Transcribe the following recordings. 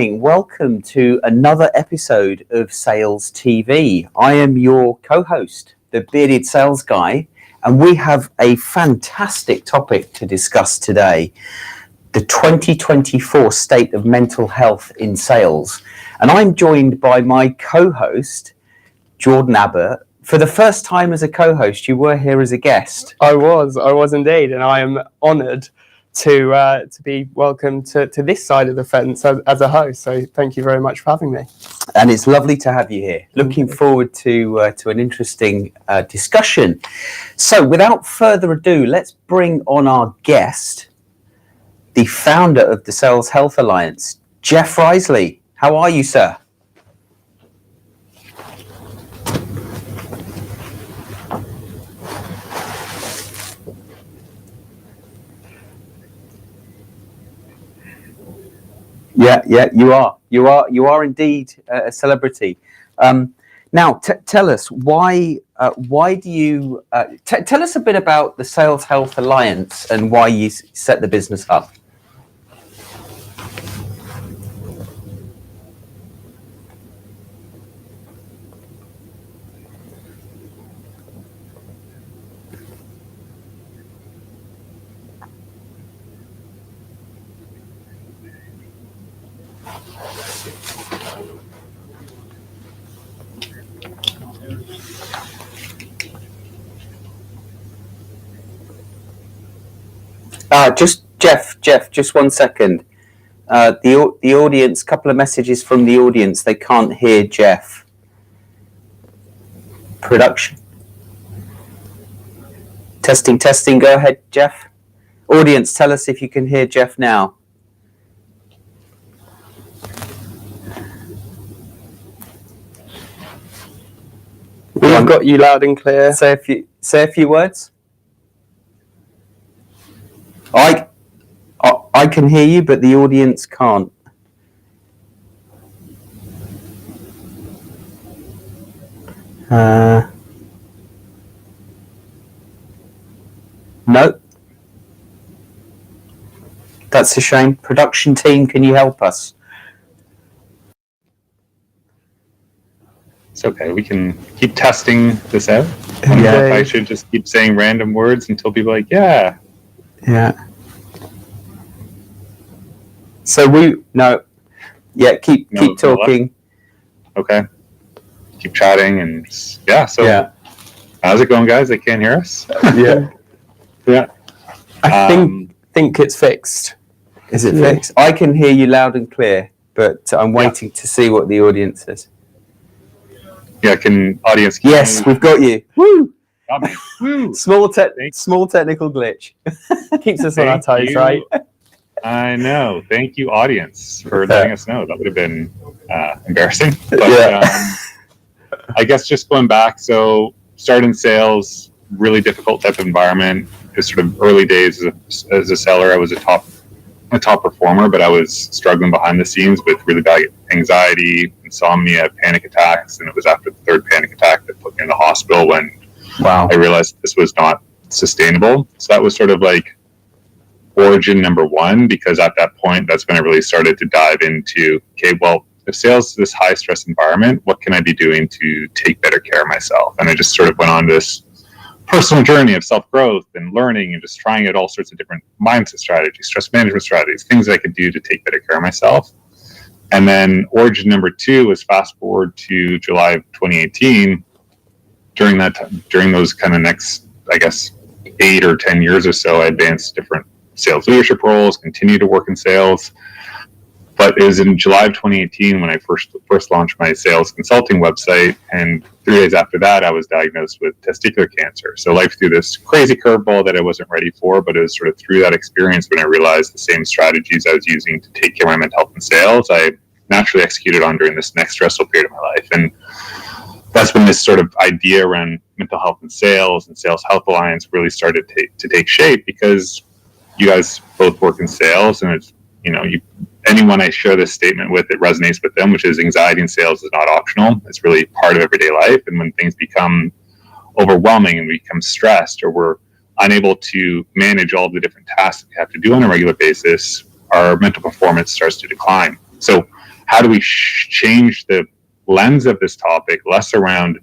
Welcome to another episode of Sales TV. I am your co-host, the bearded sales guy, and we have a fantastic topic to discuss today, the 2024 state of mental health in sales. And I'm joined by my co-host, Jordan Abbott. For the first time as a co-host, you were here as a guest. I was indeed, and I am honoured to be welcomed to this side of the fence as a host. So thank you very much for having me. And it's lovely to have you here. Looking forward to an interesting discussion. So without further ado, let's bring on our guest, the founder of the Sales Health Alliance, Jeff Riseley. How are you, sir? Yeah, you are indeed a celebrity. Now, tell us why do you tell us a bit about the Sales Health Alliance and why you set the business up. Just Jeff, just 1 second. The audience, couple of messages from the audience. They can't hear Jeff. Production. Testing. Go ahead, Jeff. Audience, tell us if you can hear Jeff now. We've got you loud and clear. Say a few words. I can hear you, but the audience can't. No. That's a shame. Production team, can you help us? It's okay. We can keep testing this out. I don't know if I should just keep saying random words until people are like, yeah. So keep talking. Okay. Keep chatting and how's it going, guys? They can't hear us? Yeah. I think it's fixed. Is it fixed? I can hear you loud and clear, but I'm waiting to see what the audience says. Yeah, audience? Yes, we've got you. Woo! Got me. Woo! Small technical glitch. Keeps us on our toes, right? I know. Thank you, audience, for letting us know. That would have been embarrassing. But I guess just going back, so starting sales, really difficult type of environment. Just sort of early days as a seller, I was a top performer, but I was struggling behind the scenes with really bad anxiety, insomnia, panic attacks, and it was after the third panic attack that put me in the hospital when I realized this was not sustainable. So that was sort of like origin number one, because at that point, that's when I really started to dive into, okay, well, if sales is this high stress environment, what can I be doing to take better care of myself? And I just sort of went on this personal journey of self-growth and learning and just trying out all sorts of different mindset strategies, stress management strategies, things that I could do to take better care of myself. And then origin number two was fast forward to July of 2018. During those kind of next, I guess, 8 or 10 years or so, I advanced different sales leadership roles, continued to work in sales. But it was in July of 2018 when I first launched my sales consulting website. And 3 days after that, I was diagnosed with testicular cancer. So life threw this crazy curveball that I wasn't ready for, but it was sort of through that experience when I realized the same strategies I was using to take care of my mental health and sales, I naturally executed on during this next stressful period of my life. And that's when this sort of idea around mental health and Sales Health Alliance really started to take shape, because you guys both work in sales, and it's, anyone I share this statement with, it resonates with them, which is anxiety in sales is not optional. It's really part of everyday life. And when things become overwhelming and we become stressed, or we're unable to manage all the different tasks that we have to do on a regular basis, our mental performance starts to decline. So how do we change the lens of this topic, less around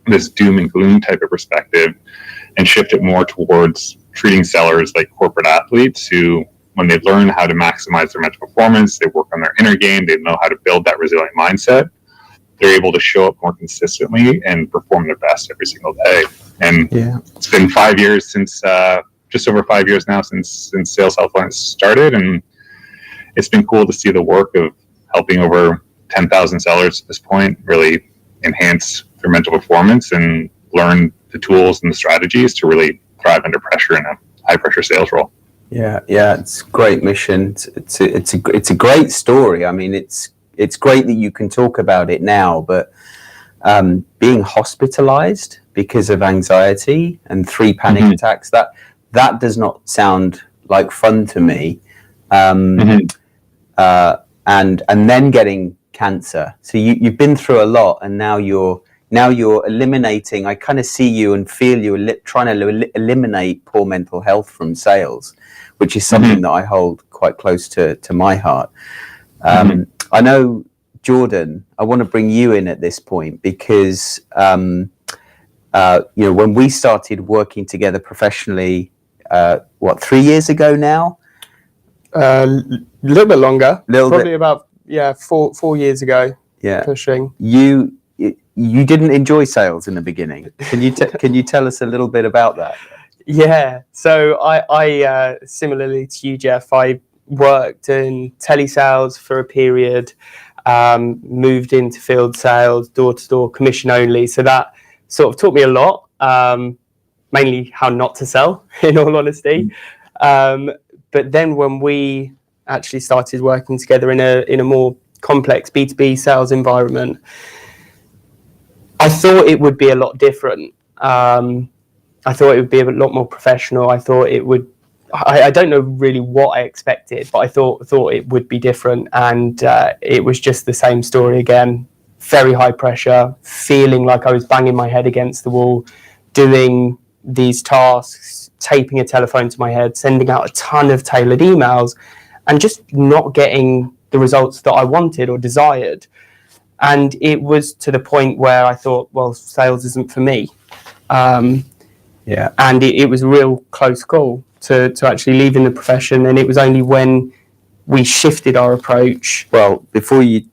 this doom and gloom type of perspective, and shift it more towards treating sellers like corporate athletes who, when they learn how to maximize their mental performance, they work on their inner game, they know how to build that resilient mindset, they're able to show up more consistently and perform their best every single day. And it's been 5 years since, just over 5 years now since Sales Helpline started, and it's been cool to see the work of helping over 10,000 sellers at this point really enhance their mental performance and learn the tools and the strategies to really thrive under pressure in a high pressure sales role. Yeah, it's a great mission. It's a great story. I mean, it's great that you can talk about it now, but being hospitalized because of anxiety and 3 panic attacks, that does not sound like fun to me. And then getting cancer. So you've been through a lot, and now you're eliminating. I kind of see you and feel you trying to eliminate poor mental health from sales, which is something that I hold quite close to my heart. I know, Jordan, I want to bring you in at this point because when we started working together professionally, 3 years ago now? A little bit longer. Probably about 4 years ago. Yeah, pushing. You didn't enjoy sales in the beginning. Can you tell us a little bit about that? Yeah. So I similarly to you, Jeff, I worked in telesales for a period, moved into field sales, door-to-door, commission only. So that sort of taught me a lot, mainly how not to sell, in all honesty. But then when we actually started working together in a more complex B2B sales environment, I thought it would be a lot different. I thought it would be a lot more professional. I thought it would. I don't know really what I expected, but I thought it would be different, and it was just the same story again. Very high pressure, feeling like I was banging my head against the wall, doing these tasks, taping a telephone to my head, sending out a ton of tailored emails, and just not getting the results that I wanted or desired. And it was to the point where I thought, well, sales isn't for me. And it was a real close call to actually leaving the profession. And it was only when we shifted our approach. Well, before you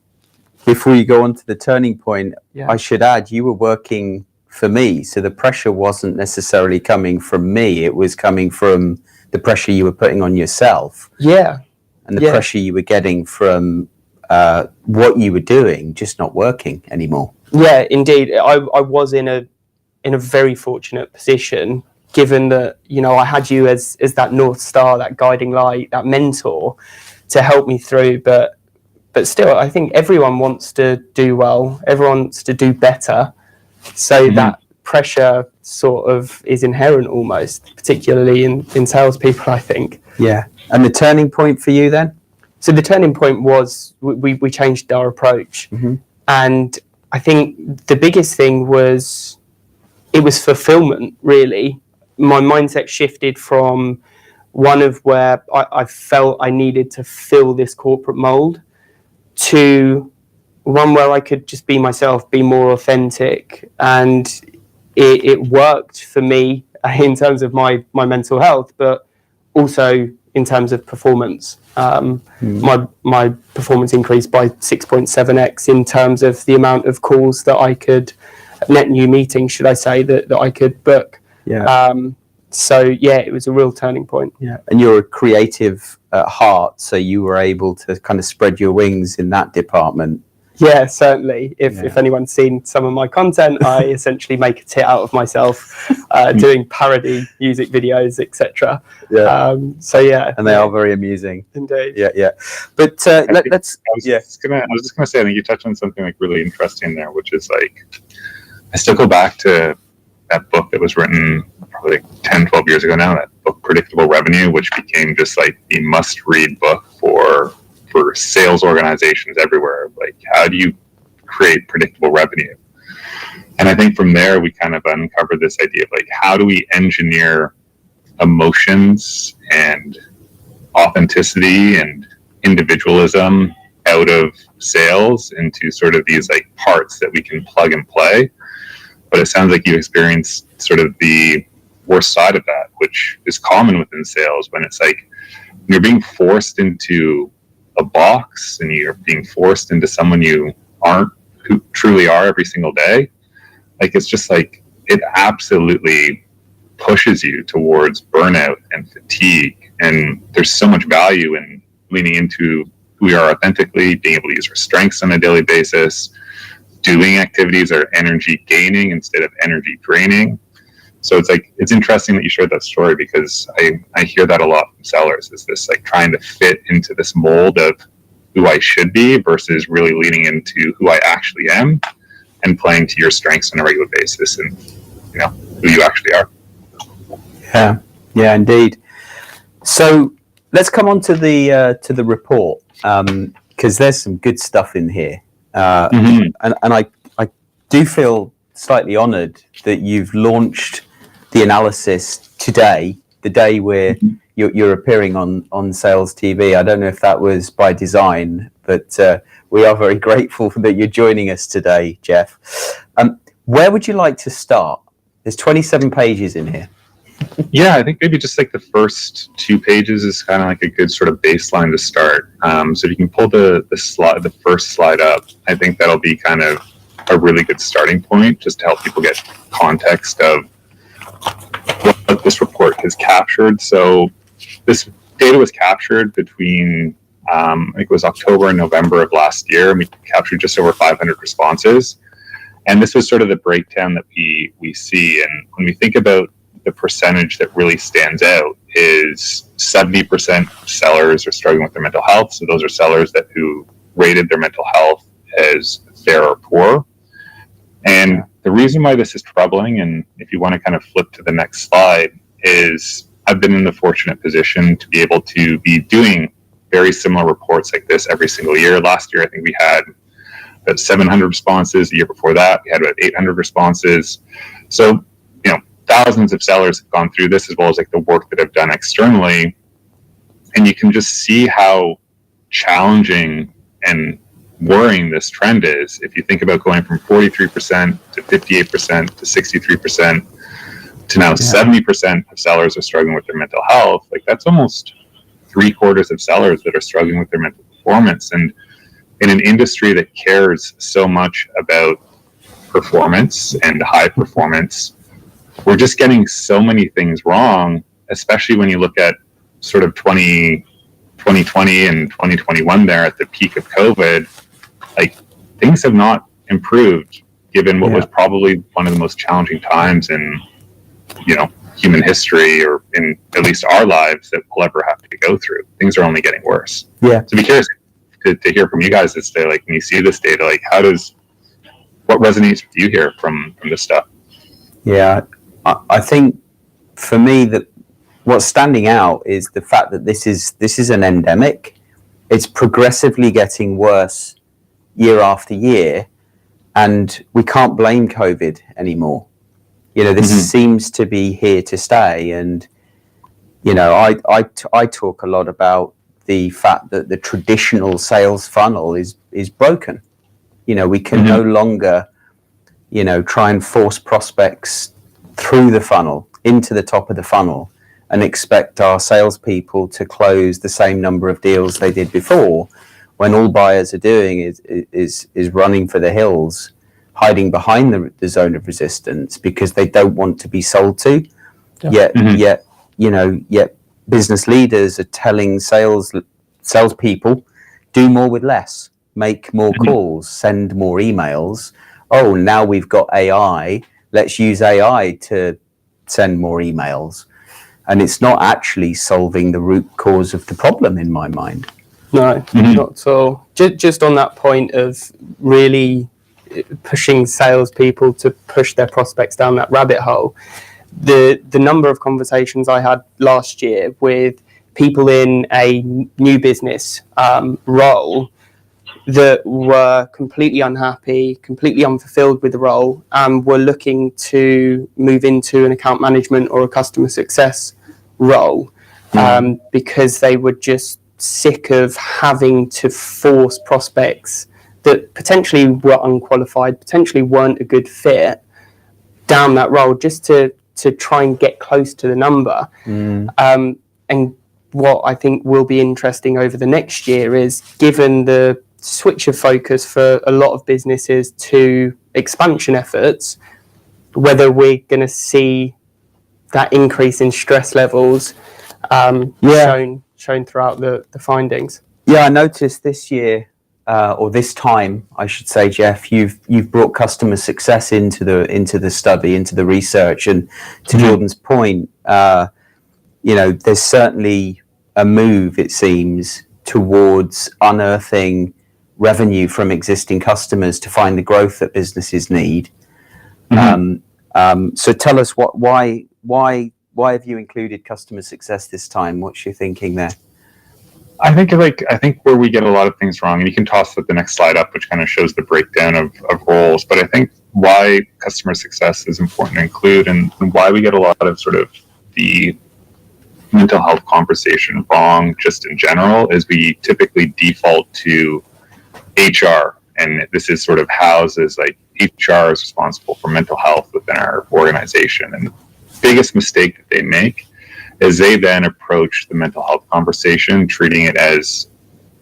go on to the turning point, I should add, you were working for me. So the pressure wasn't necessarily coming from me. It was coming from the pressure you were putting on yourself. Yeah. And the pressure you were getting from what you were doing just not working anymore. Yeah, indeed. I was in a very fortunate position, given that, I had you as that North Star, that guiding light, that mentor to help me through. But still, I think everyone wants to do well. Everyone wants to do better. So that pressure sort of is inherent almost, particularly in salespeople, I think. Yeah. And the turning point for you then? So the turning point was we changed our approach. And I think the biggest thing was it was fulfillment, really. My mindset shifted from one of where I felt I needed to fill this corporate mold to one where I could just be myself, be more authentic. And it worked for me in terms of my mental health, but also in terms of performance. My performance increased by 6.7x in terms of the amount of calls that I could, net new meetings, should I say, that I could book. It was a real turning point. Yeah. And you're a creative at heart, so you were able to kind of spread your wings in that department. Yeah, certainly. If anyone's seen some of my content, I essentially make a tit out of myself doing parody music videos, etc. And they are very amusing. Indeed. Yeah. But let's. I was just gonna say, I think you touched on something like really interesting there, which is like, I still go back to that book that was written probably like 10, 12 years ago now. That book, Predictable Revenue, which became just like the must-read book for sales organizations everywhere. Like, how do you create predictable revenue? And I think from there, we kind of uncovered this idea of like, how do we engineer emotions and authenticity and individualism out of sales into sort of these like parts that we can plug and play. But it sounds like you experienced sort of the worst side of that, which is common within sales, when it's like you're being forced into a box and you're being forced into someone you aren't, who truly are every single day. Like, it's just like, it absolutely pushes you towards burnout and fatigue. And there's so much value in leaning into who we are authentically, being able to use our strengths on a daily basis, doing activities that are energy gaining instead of energy draining. So it's like, it's interesting that you shared that story, because I hear that a lot from sellers, is this like trying to fit into this mold of who I should be versus really leaning into who I actually am and playing to your strengths on a regular basis and, you know, who you actually are. Yeah, indeed. So let's come on to the report, because there's some good stuff in here. And I do feel slightly honoured that you've launched the analysis today, the day where you're appearing on Sales TV. I don't know if that was by design, but we are very grateful that you're joining us today, Jeff. Where would you like to start? There's 27 pages in here. Yeah, I think maybe just like the first 2 pages is kind of like a good sort of baseline to start. So if you can pull the first slide up, I think that'll be kind of a really good starting point, just to help people get context of what this report has captured. So this data was captured between I think it was October and November of last year, and we captured just over 500 responses. And this was sort of the breakdown that we see. And when we think about the percentage that really stands out, is 70% of sellers are struggling with their mental health. So those are sellers who rated their mental health as fair or poor. And the reason why this is troubling, and if you want to kind of flip to the next slide, is I've been in the fortunate position to be able to be doing very similar reports like this every single year. Last year, I think we had about 700 responses. The year before that, we had about 800 responses. So, you know, thousands of sellers have gone through this, as well as like the work that I've done externally. And you can just see how challenging and worrying this trend is. If you think about going from 43% to 58% to 63% to now 70% of sellers are struggling with their mental health, like that's almost 3/4 of sellers that are struggling with their mental performance. And in an industry that cares so much about performance and high performance, we're just getting so many things wrong, especially when you look at sort of 2020 and 2021 there at the peak of COVID. Like, things have not improved, given what was probably one of the most challenging times in, you know, human history, or in at least our lives, that we'll ever have to go through. Things are only getting worse. Yeah. So be curious to hear from you guys this day, like when you see this data, like what resonates with you here from this stuff? Yeah, I think for me that what's standing out is the fact that this is an endemic. It's progressively getting worse year after year, and we can't blame COVID anymore. You know, this seems to be here to stay. And, you know, I talk a lot about the fact that the traditional sales funnel is broken. You know, we can no longer, you know, try and force prospects through the funnel into the top of the funnel and expect our salespeople to close the same number of deals they did before, when all buyers are doing is running for the hills, hiding behind the zone of resistance because they don't want to be sold to. Yet business leaders are telling salespeople, do more with less, make more calls, send more emails. Oh, now we've got AI, let's use AI to send more emails. And it's not actually solving the root cause of the problem, in my mind. No, not at all. Just on that point of really pushing salespeople to push their prospects down that rabbit hole, the number of conversations I had last year with people in a new business role that were completely unhappy, completely unfulfilled with the role, and were looking to move into an account management or a customer success role, because they were just sick of having to force prospects that potentially were unqualified, potentially weren't a good fit down that role, just to try and get close to the number. And what I think will be interesting over the next year is, given the switch of focus for a lot of businesses to expansion efforts, whether we're going to see that increase in stress levels shown throughout the findings. Yeah, I noticed this year, or this time, I should say, Jeff, you've brought customer success into the study, into the research, and to Jordan's point, there's certainly a move, it seems, towards unearthing revenue from existing customers to find the growth that businesses need. So tell us why have you included customer success this time? What's your thinking there? I think where we get a lot of things wrong, and you can toss the next slide up, which kind of shows the breakdown of roles, but I think why customer success is important to include, and why we get a lot of sort of the mental health conversation wrong just in general, is we typically default to HR, and this is sort of houses like HR is responsible for mental health within our organization. And the biggest mistake that they make is they then approach the mental health conversation treating it as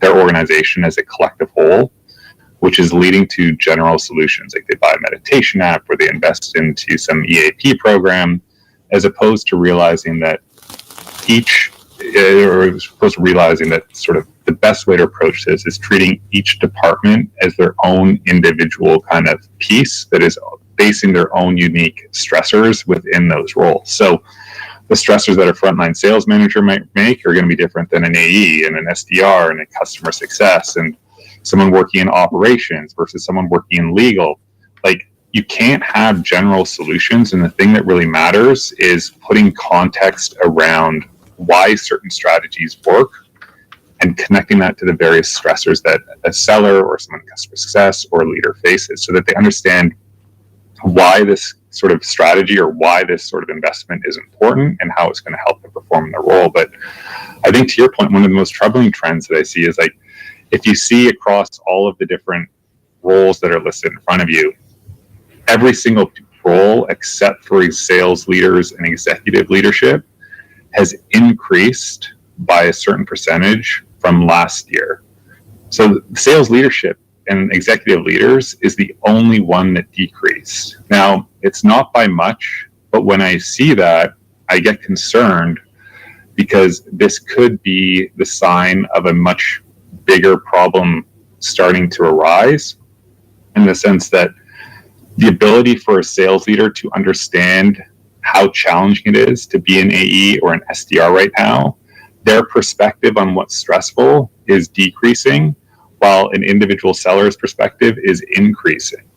their organization as a collective whole, which is leading to general solutions, like they buy a meditation app or they invest into some EAP program, as opposed to realizing that sort of the best way to approach this is treating each department as their own individual kind of piece that is facing their own unique stressors within those roles. So the stressors that a frontline sales manager might make are going to be different than an AE and an SDR and a customer success and someone working in operations versus someone working in legal. Like, you can't have general solutions, and the thing that really matters is putting context around why certain strategies work and connecting that to the various stressors that a seller or someone in customer success or a leader faces, so that they understand why this sort of strategy or why this sort of investment is important and how it's going to help them perform in their role. But I think, to your point, one of the most troubling trends that I see is, like, if you see across all of the different roles that are listed in front of you, every single role except for sales leaders and executive leadership has increased by a certain percentage from last year. So sales leadership and executive leaders is the only one that decreased. Now, it's not by much, but when I see that, I get concerned, because this could be the sign of a much bigger problem starting to arise, in the sense that the ability for a sales leader to understand how challenging it is to be an AE or an SDR right now, their perspective on what's stressful is decreasing, while an individual seller's perspective is increasing.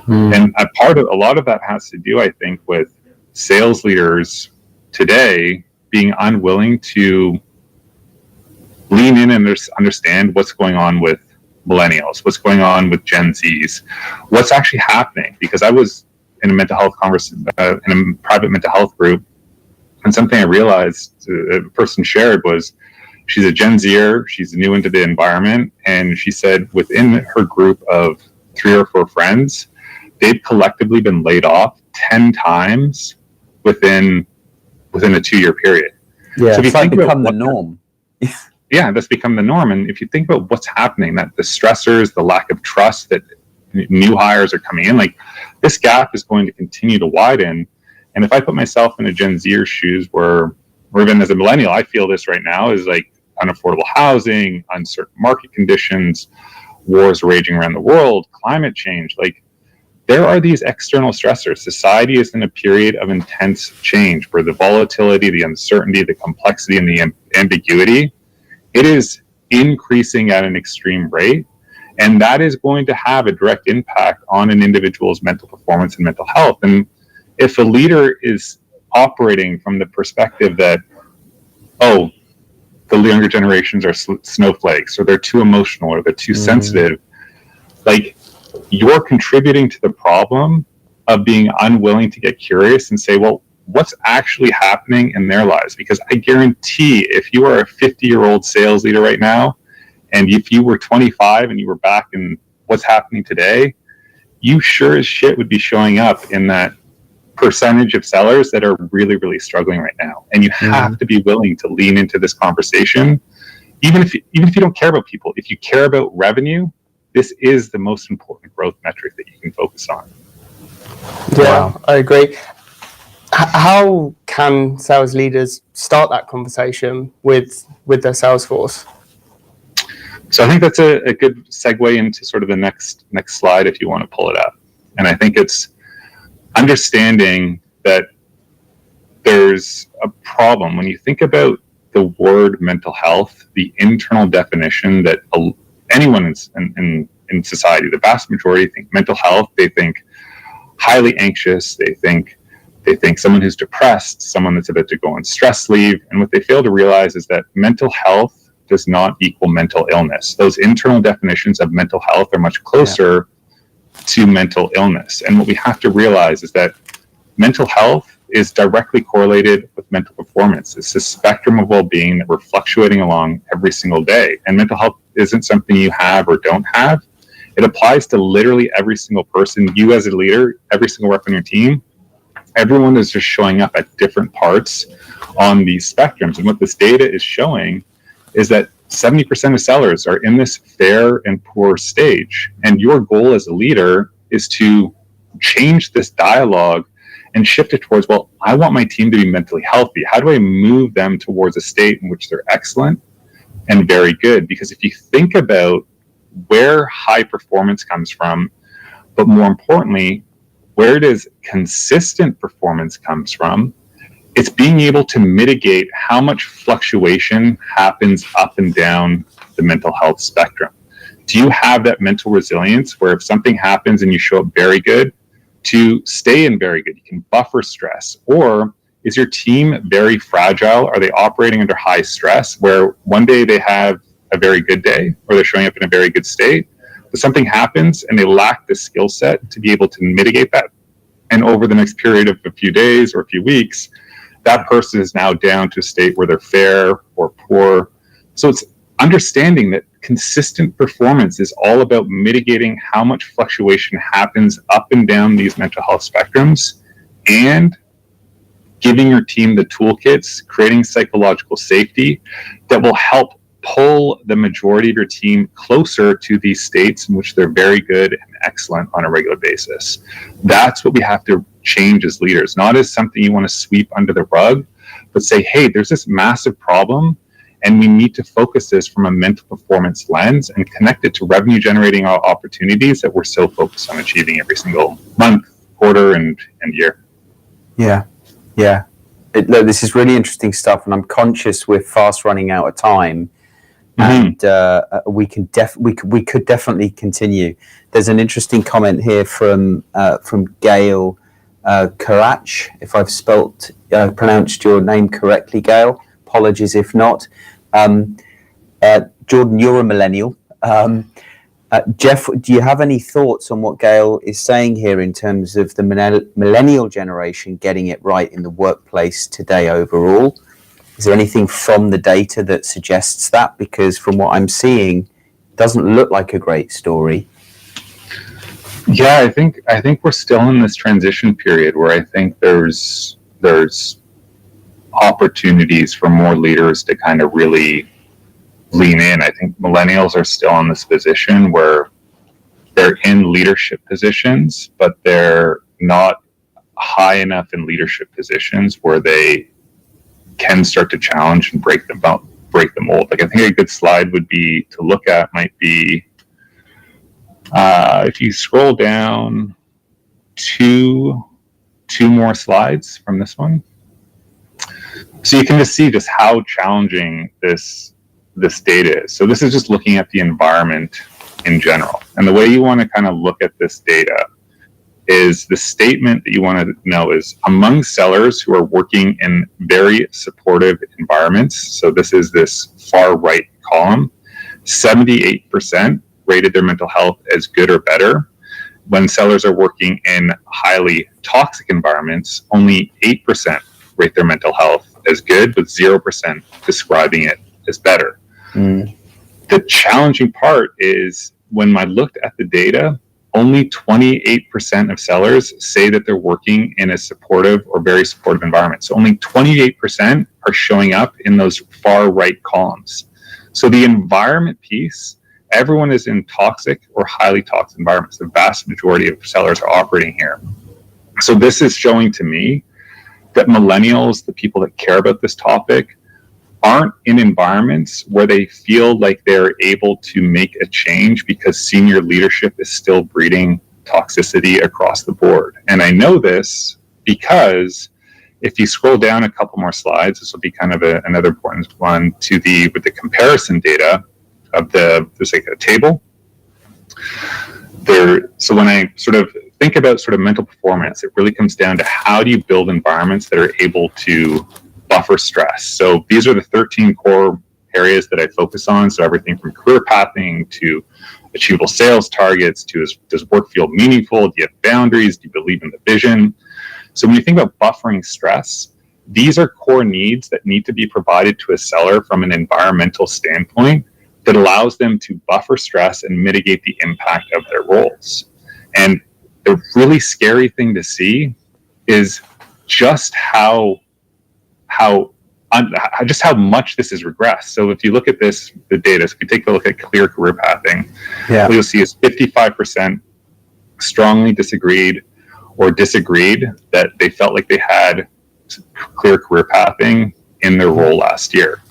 And a lot of that has to do, I think, with sales leaders today being unwilling to lean in and understand what's going on with millennials, what's going on with Gen Zs, what's actually happening. Because I was in a mental health in a private mental health group, and something I realized a person shared was, she's a Gen Zer, she's new into the environment, and she said within her group of 3 or 4 friends, they've collectively been laid off 10 times within a 2-year period. Yeah, so it's like become the norm. Yeah, that's become the norm. And if you think about what's happening, that the stressors, the lack of trust that new hires are coming in, like, this gap is going to continue to widen. And if I put myself in a Gen Zer shoes, or even as a millennial, I feel this right now, is like unaffordable housing, uncertain market conditions, wars raging around the world, climate change. Like, there are these external stressors. Society is in a period of intense change where the volatility, the uncertainty, the complexity, and the ambiguity, it is increasing at an extreme rate. And that is going to have a direct impact on an individual's mental performance and mental health. And if a leader is operating from the perspective that, oh, the younger generations are snowflakes, or they're too emotional, or they're too sensitive, like, you're contributing to the problem of being unwilling to get curious and say, well, what's actually happening in their lives. Because I guarantee if you are a 50-year-old sales leader right now, and if you were 25 and you were back in what's happening today, you sure as shit would be showing up in that percentage of sellers that are really, really struggling right now. And you have to be willing to lean into this conversation. Even if you don't care about people, if you care about revenue, this is the most important growth metric that you can focus on. Yeah, wow. I agree. How can sales leaders start that conversation with their sales force? So I think that's a good segue into sort of the next slide if you want to pull it up. And I think it's understanding that there's a problem. When you think about the word mental health, the internal definition that anyone in society, the vast majority think mental health, they think highly anxious, they think someone who's depressed, someone that's about to go on stress leave. And what they fail to realize is that mental health does not equal mental illness. Those internal definitions of mental health are much closer to mental illness. And what we have to realize is that mental health is directly correlated with mental performance. It's a spectrum of well-being that we're fluctuating along every single day. And mental health isn't something you have or don't have. It applies to literally every single person. You as a leader, every single rep on your team, everyone is just showing up at different parts on these spectrums. And what this data is showing is that 70% of sellers are in this fair and poor stage. And your goal as a leader is to change this dialogue and shift it towards, well, I want my team to be mentally healthy. How do I move them towards a state in which they're excellent and very good? Because if you think about where high performance comes from, but more importantly, where does consistent performance comes from, it's being able to mitigate how much fluctuation happens up and down the mental health spectrum. Do you have that mental resilience where if something happens and you show up very good, to stay in very good, you can buffer stress? Or is your team very fragile? Are they operating under high stress where one day they have a very good day or they're showing up in a very good state, but something happens and they lack the skill set to be able to mitigate that? And over the next period of a few days or a few weeks, that person is now down to a state where they're fair or poor. So it's understanding that consistent performance is all about mitigating how much fluctuation happens up and down these mental health spectrums and giving your team the toolkits, creating psychological safety that will help pull the majority of your team closer to these states in which they're very good and excellent on a regular basis. That's what we have to change as leaders, not as something you want to sweep under the rug, but say, hey, there's this massive problem and we need to focus this from a mental performance lens and connect it to revenue generating opportunities that we're so focused on achieving every single month, quarter, and year. Yeah. Look, this is really interesting stuff, and I'm conscious we're fast running out of time. And we could definitely continue. There's an interesting comment here from Gail Karach, if I've pronounced your name correctly, Gail. Apologies if not. Jordan, you're a millennial. Jeff, do you have any thoughts on what Gail is saying here in terms of the millennial generation getting it right in the workplace today overall? Is there anything from the data that suggests that? Because from what I'm seeing, it doesn't look like a great story. Yeah, I think we're still in this transition period where I think there's opportunities for more leaders to kind of really lean in. I think millennials are still in this position where they're in leadership positions, but they're not high enough in leadership positions where they can start to challenge and break the mold. Like, I think a good slide would be to look at might be if you scroll down two more slides from this one, so you can just see just how challenging this data is. So this is just looking at the environment in general, and the way you want to kind of look at this data is the statement that you want to know is among sellers who are working in very supportive environments. So this is this far right column, 78% rated their mental health as good or better. when sellers are working in highly toxic environments, only 8% rate their mental health as good, with 0% describing it as better. The challenging part is when I looked at the data, only 28% of sellers say that they're working in a supportive or very supportive environment. So only 28% are showing up in those far right columns. So the environment piece, everyone is in toxic or highly toxic environments. The vast majority of sellers are operating here. So this is showing to me that millennials, the people that care about this topic, aren't in environments where they feel like they're able to make a change because senior leadership is still breeding toxicity across the board. And I know this because if you scroll down a couple more slides, this will be kind of another important one with the comparison data of there's like a table there. So when I sort of think about sort of mental performance, it really comes down to how do you build environments that are able to buffer stress. So these are the 13 core areas that I focus on. So everything from career pathing to achievable sales targets to does work feel meaningful? Do you have boundaries? Do you believe in the vision? So when you think about buffering stress, these are core needs that need to be provided to a seller from an environmental standpoint that allows them to buffer stress and mitigate the impact of their roles. And the really scary thing to see is just how much this has regressed. So if you look at the data, so if you take a look at clear career pathing, what you'll see is 55% strongly disagreed that they felt like they had clear career pathing in their role last year.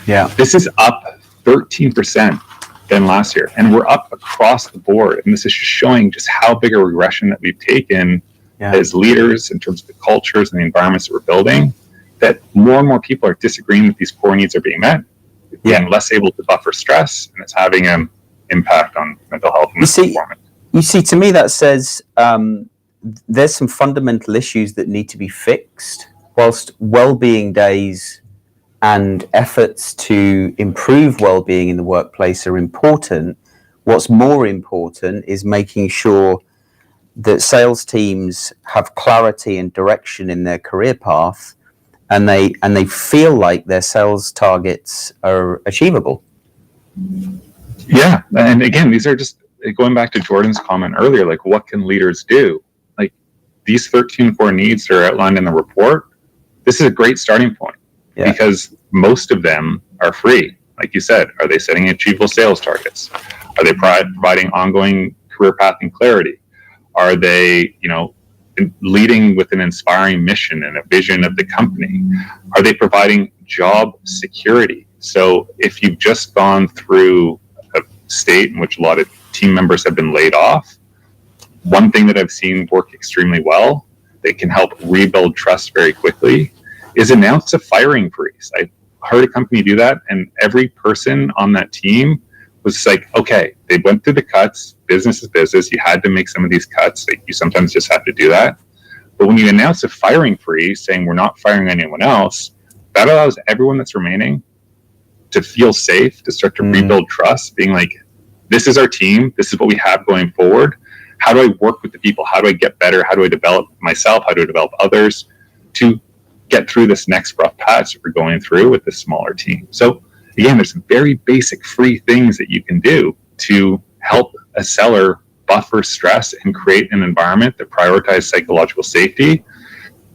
This is up 13% than last year, and we're up across the board. And this is just showing just how big a regression that we've taken as leaders in terms of the cultures and the environments that we're building, that more and more people are disagreeing that these core needs are being met, being less able to buffer stress, and it's having an impact on mental health and performance. You see, to me, that says there's some fundamental issues that need to be fixed. Whilst well-being days and efforts to improve well-being in the workplace are important, what's more important is making sure that sales teams have clarity and direction in their career path, and they feel like their sales targets are achievable. Yeah, and again, these are just going back to Jordan's comment earlier, like what can leaders do? Like these 13 core needs that are outlined in the report, this is a great starting point because most of them are free. Like you said, are they setting achievable sales targets? Are they providing ongoing career path and clarity? Are they, leading with an inspiring mission and a vision of the company? Are they providing job security? So if you've just gone through a state in which a lot of team members have been laid off, one thing that I've seen work extremely well, that can help rebuild trust very quickly, is announce a firing freeze. I heard a company do that, and every person on that team was like, okay, they went through the cuts, business is business, you had to make some of these cuts, like you sometimes just have to do that. But when you announce a firing freeze, saying we're not firing anyone else, that allows everyone that's remaining to feel safe, to start to rebuild trust, being like, this is our team, this is what we have going forward. How do I work with the people? How do I get better? How do I develop myself? How do I develop others to get through this next rough patch that we're going through with this smaller team? So again, there's some very basic free things that you can do to help a seller buffer stress and create an environment that prioritizes psychological safety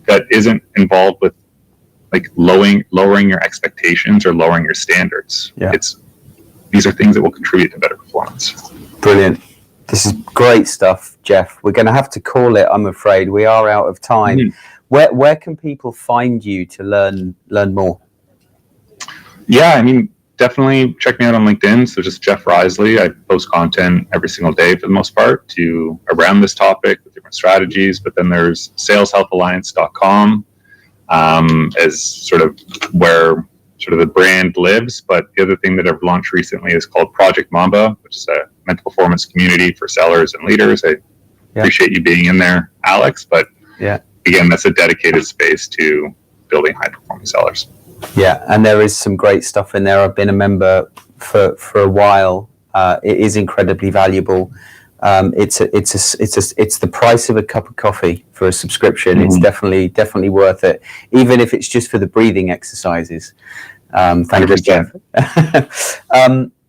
that isn't involved with like lowering your expectations or lowering your standards. These are things that will contribute to better performance. Brilliant. This is great stuff, Jeff. We're going to have to call it, I'm afraid. We are out of time. Where can people find you to learn more? Yeah, definitely check me out on LinkedIn. So just Jeff Riseley. I post content every single day for the most part around this topic with different strategies. But then there's saleshealthalliance.com as sort of where sort of the brand lives. But the other thing that I've launched recently is called Project Mamba, which is a mental performance community for sellers and leaders. I appreciate you being in there, Alex. But again, that's a dedicated space to building high-performing sellers. Yeah, and there is some great stuff in there. I've been a member for a while. It is incredibly valuable. it's the price of a cup of coffee for a subscription. Mm-hmm. It's definitely worth it, even if it's just for the breathing exercises. Thank you, Jeff.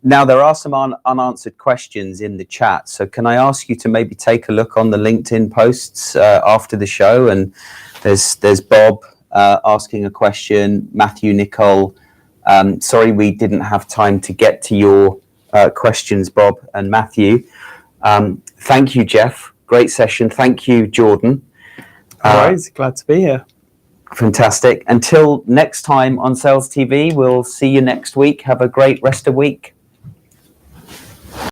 Now there are some unanswered questions in the chat, so can I ask you to maybe take a look on the LinkedIn posts after the show? And there's Bob asking a question, Matthew, Nicole. Sorry we didn't have time to get to your questions, Bob and Matthew. Thank you, Jeff. Great session. Thank you, Jordan. All right, glad to be here. Fantastic. Until next time on Sales TV, we'll see you next week. Have a great rest of the week.